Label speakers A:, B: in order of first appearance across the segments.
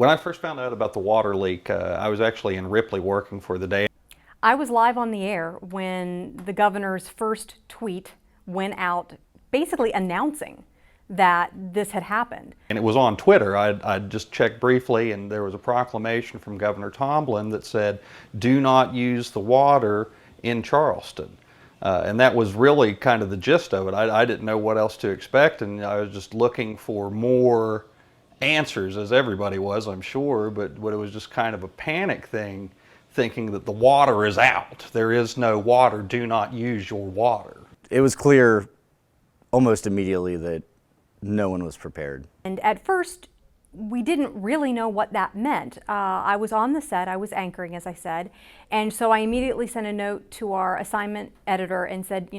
A: When I first found out about the water leak, I was actually in Ripley working for the day.
B: I was live on the air when the governor's first tweet went out basically announcing that this had happened.
A: And it was on Twitter. I'd just checked briefly, and there was a proclamation from Governor Tomblin that said, "Do not use the water in Charleston." And that was really kind of the gist of it. I didn't know what else to expect, and I was just looking for more answers, as everybody was, I'm sure, but it was just kind of a panic thing, thinking that the water is out. There is no water. Do not use your water.
C: It was clear almost immediately that no one was prepared.
B: And at first, we didn't really know what that meant. I was on the set, I was anchoring, as I said, and so I immediately sent a note to our assignment editor and said,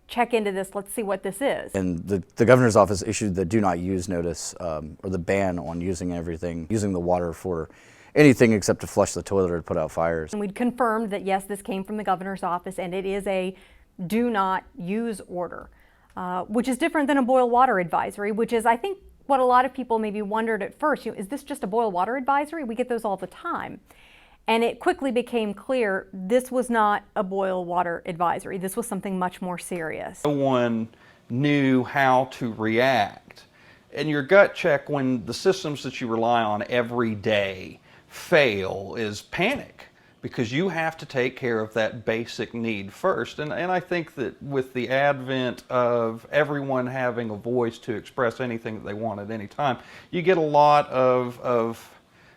B: check into this, let's see what this is.
C: And the governor's office issued the do not use notice, or the ban on using the water for anything except to flush the toilet or to put out fires.
B: And we'd confirmed that yes, this came from the governor's office and it is a do not use order, which is different than a boil water advisory, which is, I think, what a lot of people maybe wondered at first. Is this just a boil water advisory? We get those all the time. And it quickly became clear this was not a boil water advisory. This was something much more serious.
A: No one knew how to react. And your gut check when the systems that you rely on every day fail is panic, because you have to take care of that basic need first. And I think that with the advent of everyone having a voice to express anything that they want at any time, you get a lot of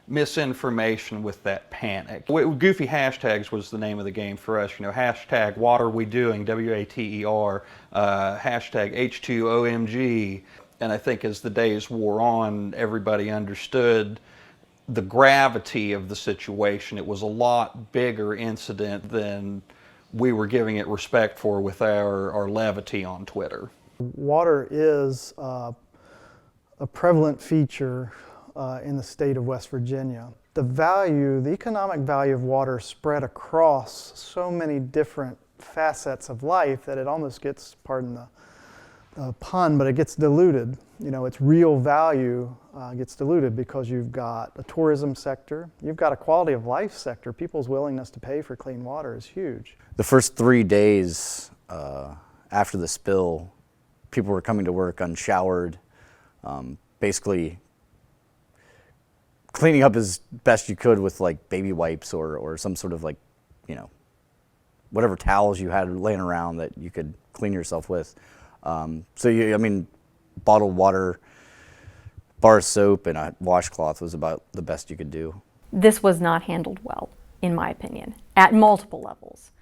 A: misinformation with that panic. Goofy hashtags was the name of the game for us. Hashtag what are we doing, WATER, hashtag H2OMG. And I think as the days wore on, everybody understood the gravity of the situation. It was a lot bigger incident than we were giving it respect for with our levity on Twitter.
D: Water is a prevalent feature in the state of West Virginia. The economic value of water spread across so many different facets of life that it almost gets, pardon the pun, but it gets diluted. Its real value gets diluted because you've got a tourism sector, you've got a quality of life sector. People's willingness to pay for clean water is huge.
C: The first 3 days after the spill, people were coming to work unshowered, basically cleaning up as best you could with like baby wipes or some sort of whatever towels you had laying around that you could clean yourself with. Bottled water, bar soap, and a washcloth was about the best you could do.
B: This was not handled well, in my opinion, at multiple levels.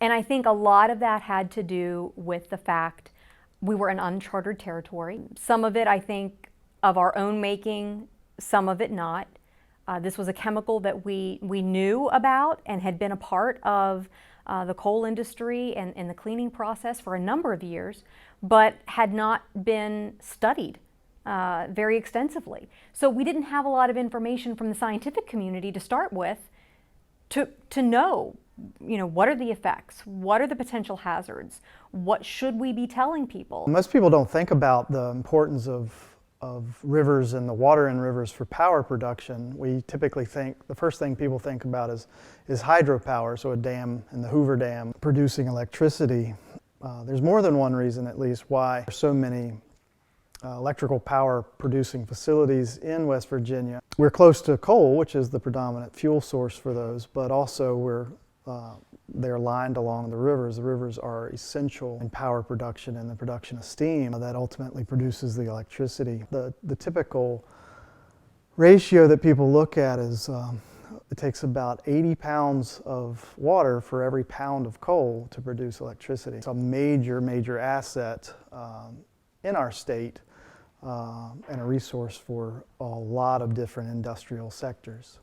B: And I think a lot of that had to do with the fact we were in uncharted territory. Some of it, I think, of our own making, some of it not. This was a chemical that we knew about and had been a part of the coal industry and the cleaning process for a number of years, but had not been studied very extensively. So we didn't have a lot of information from the scientific community to start with to know, what are the effects? What are the potential hazards? What should we be telling people?
D: Most people don't think about the importance of rivers and the water in rivers for power production. We typically think, the first thing people think about is hydropower, so a dam and the Hoover Dam producing electricity. There's more than one reason, at least, why there's so many electrical power producing facilities in West Virginia. We're close to coal, which is the predominant fuel source for those, but also they're lined along the rivers. The rivers are essential in power production and the production of steam that ultimately produces the electricity. The typical ratio that people look at is it takes about 80 pounds of water for every pound of coal to produce electricity. It's a major asset in our state and a resource for a lot of different industrial sectors.